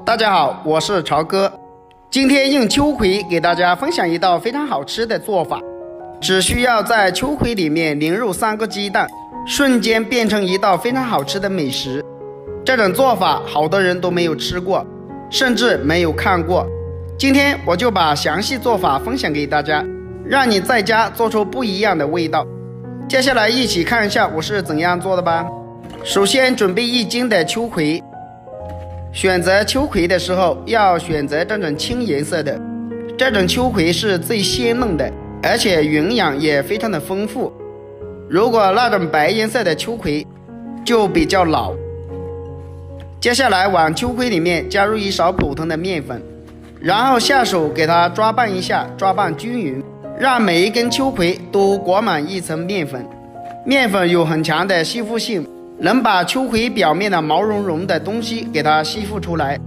大家好，我是朝哥。今天用秋葵给大家分享一道非常好吃的做法，只需要在秋葵里面淋入3个鸡蛋，瞬间变成一道非常好吃的美食。这种做法好多人都没有吃过，甚至没有看过。今天我就把详细做法分享给大家，让你在家做出不一样的味道。接下来一起看一下我是怎样做的吧。首先准备1斤的秋葵。选择秋葵的时候要选择这种青颜色的，这种秋葵是最鲜嫩的，而且营养也非常的丰富。如果那种白颜色的秋葵就比较老。接下来往秋葵里面加入1勺普通的面粉，然后下手给它抓拌一下，抓拌均匀，让每一根秋葵都裹满1层面粉。面粉有很强的吸附性，能把秋葵表面的毛茸茸的东西给它吸附出来，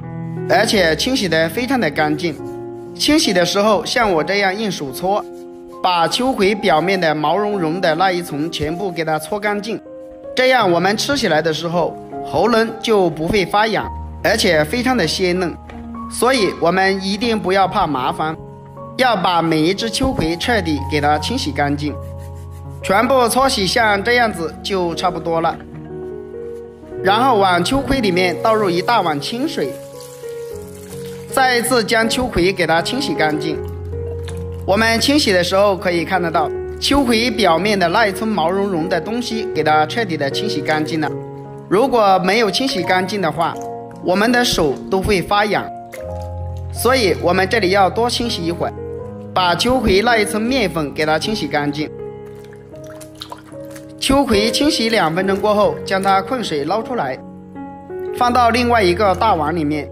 而且清洗得非常的干净。清洗的时候像我这样用手搓，把秋葵表面的毛茸茸的那一层全部给它搓干净，这样我们吃起来的时候喉咙就不会发痒，而且非常的鲜嫩。所以我们一定不要怕麻烦，要把每一只秋葵彻底给它清洗干净，全部搓洗像这样子就差不多了。然后往秋葵里面倒入1大碗清水，再一次将秋葵给它清洗干净。我们清洗的时候可以看得到，秋葵表面的那一层毛茸茸的东西给它彻底的清洗干净了。如果没有清洗干净的话，我们的手都会发痒，所以我们这里要多清洗一会儿，把秋葵那一层面粉给它清洗干净。秋葵清洗2分钟过后，将它控水捞出来，放到另外一个大碗里面，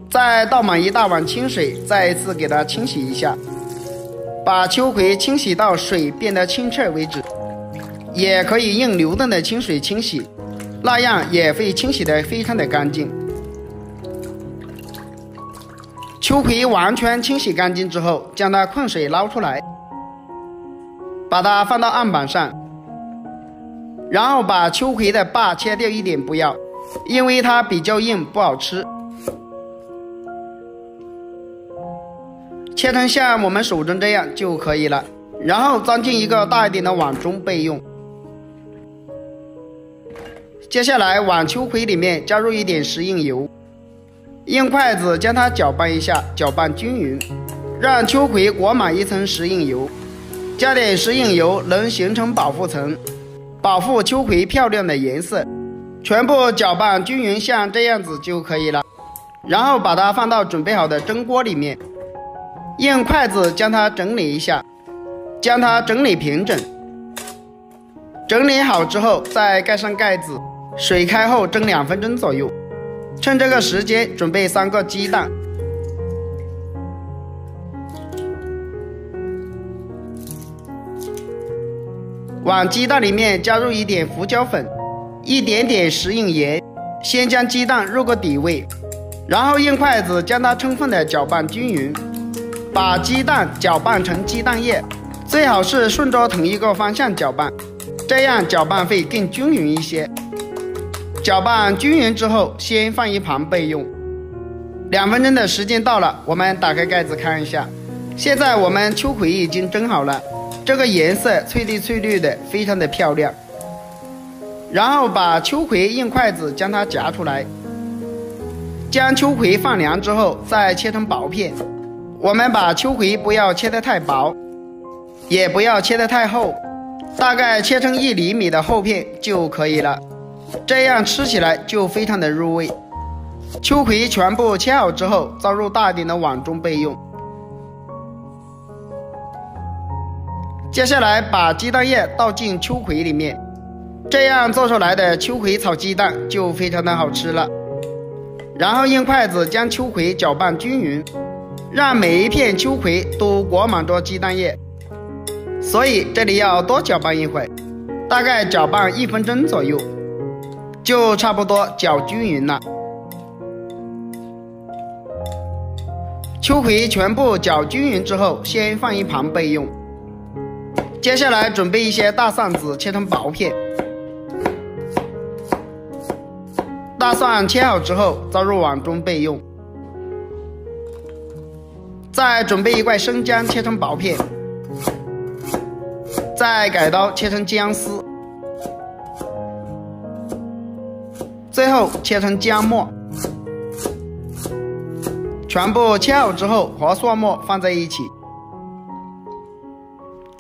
再倒满1大碗清水，再一次给它清洗一下，把秋葵清洗到水变得清澈为止。也可以用流动的清水清洗，那样也会清洗得非常的干净。秋葵完全清洗干净之后，将它控水捞出来，把它放到案板上，然后把秋葵的把切掉一点不要，因为它比较硬不好吃。切成像我们手中这样就可以了，然后装进一个大一点的碗中备用。接下来往秋葵里面加入一点食用油，用筷子将它搅拌一下，搅拌均匀，让秋葵裹满1层食用油。加点食用油能形成保护层，保护秋葵漂亮的颜色。全部搅拌均匀，像这样子就可以了。然后把它放到准备好的蒸锅里面，用筷子将它整理一下，将它整理平整。整理好之后再盖上盖子，水开后蒸2分钟左右。趁这个时间准备3个鸡蛋，往鸡蛋里面加入一点胡椒粉，一点点食用盐，先将鸡蛋入个底味，然后用筷子将它充分的搅拌均匀，把鸡蛋搅拌成鸡蛋液，最好是顺着同一个方向搅拌，这样搅拌会更均匀一些。搅拌均匀之后先放一旁备用。2分钟的时间到了，我们打开盖子看一下，现在我们秋葵已经蒸好了，这个颜色翠绿翠绿的，非常的漂亮。然后把秋葵用筷子将它夹出来，将秋葵放凉之后再切成薄片。我们把秋葵不要切得太薄，也不要切得太厚，大概切成1厘米的厚片就可以了，这样吃起来就非常的入味。秋葵全部切好之后装入大点的碗中备用。接下来把鸡蛋液倒进秋葵里面，这样做出来的秋葵炒鸡蛋就非常的好吃了。然后用筷子将秋葵搅拌均匀，让每一片秋葵都裹满着鸡蛋液，所以这里要多搅拌一会儿，大概搅拌1分钟左右，就差不多搅均匀了。秋葵全部搅均匀之后先放一旁备用。接下来准备一些大蒜子切成薄片，大蒜切好之后倒入碗中备用。再准备一块生姜切成薄片，再改刀切成姜丝，最后切成姜末。全部切好之后和蒜末放在一起。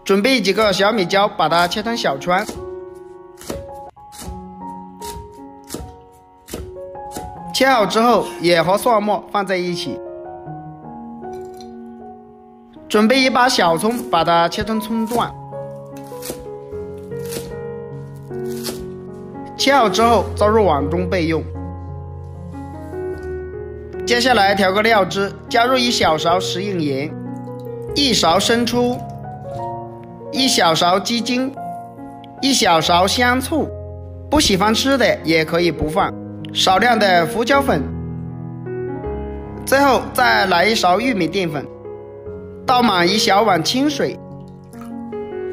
准备几个小米椒，把它切成小圈。切好之后也和蒜末放在一起。准备一把小葱，把它切成葱段。切好之后倒入碗中备用。接下来调个料汁，加入1小勺食用盐，1勺生抽，1小勺鸡精，1小勺香醋，不喜欢吃的也可以不放，少量的胡椒粉，最后再来1勺玉米淀粉，倒满1小碗清水，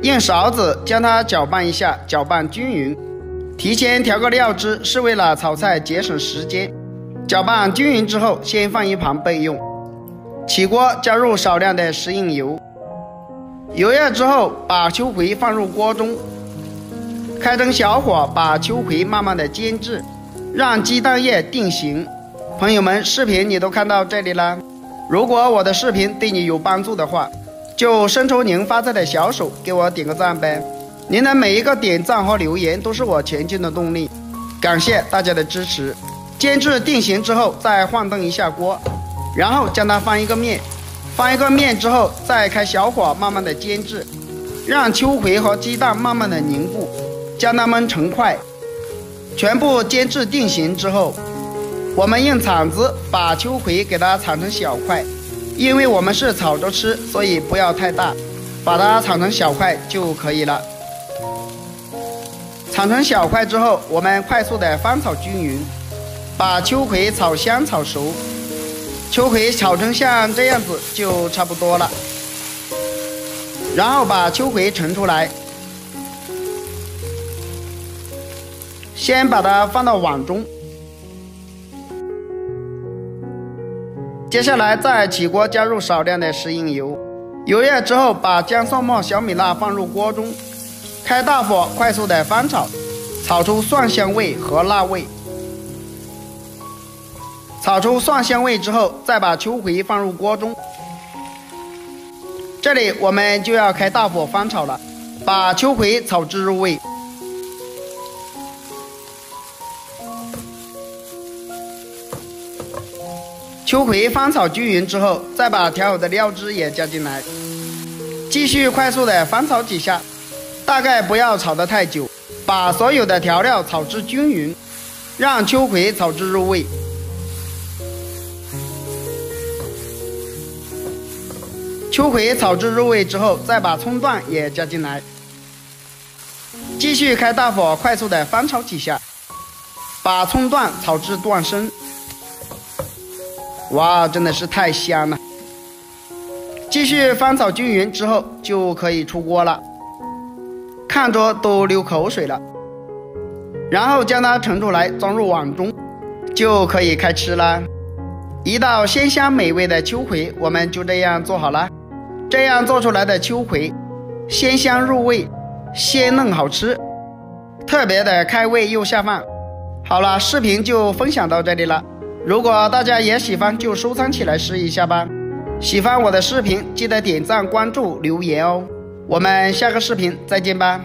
用勺子将它搅拌一下，搅拌均匀。提前调个料汁是为了炒菜节省时间。搅拌均匀之后，先放一旁备用。起锅加入少量的食用油，油热之后把秋葵放入锅中，开成小火，把秋葵慢慢的煎制，让鸡蛋液定型。朋友们，视频你都看到这里了，如果我的视频对你有帮助的话，就伸出您发财的小手给我点个赞呗。您的每一个点赞和留言都是我前进的动力，感谢大家的支持。煎制定型之后再晃动一下锅，然后将它翻一个面，翻一个面之后再开小火慢慢的煎制，让秋葵和鸡蛋慢慢的凝固，将它们成块。全部煎制定型之后，我们用铲子把秋葵给它铲成小块，因为我们是炒着吃，所以不要太大，把它铲成小块就可以了。铲成小块之后，我们快速的翻炒均匀，把秋葵炒香炒熟，秋葵炒成像这样子就差不多了。然后把秋葵盛出来，先把它放到碗中。接下来再起锅加入少量的食用油，油热之后把姜蒜末、小米辣放入锅中，开大火快速的翻炒，炒出蒜香味和辣味。炒出蒜香味之后，再把秋葵放入锅中。这里我们就要开大火翻炒了，把秋葵炒至入味。秋葵翻炒均匀之后，再把调好的料汁也加进来，继续快速的翻炒几下，大概不要炒得太久，把所有的调料炒至均匀，让秋葵炒至入味。秋葵炒至入味之后，再把葱段也加进来，继续开大火快速的翻炒几下，把葱段炒至断生。哇，真的是太香了！继续翻炒均匀之后就可以出锅了，看着都流口水了。然后将它盛出来，装入碗中，就可以开吃了。一道鲜香美味的秋葵，我们就这样做好了。这样做出来的秋葵，鲜香入味，鲜嫩好吃，特别的开胃又下饭。好了，视频就分享到这里了。如果大家也喜欢，就收藏起来试一下吧。喜欢我的视频，记得点赞、关注、留言哦。我们下个视频再见吧。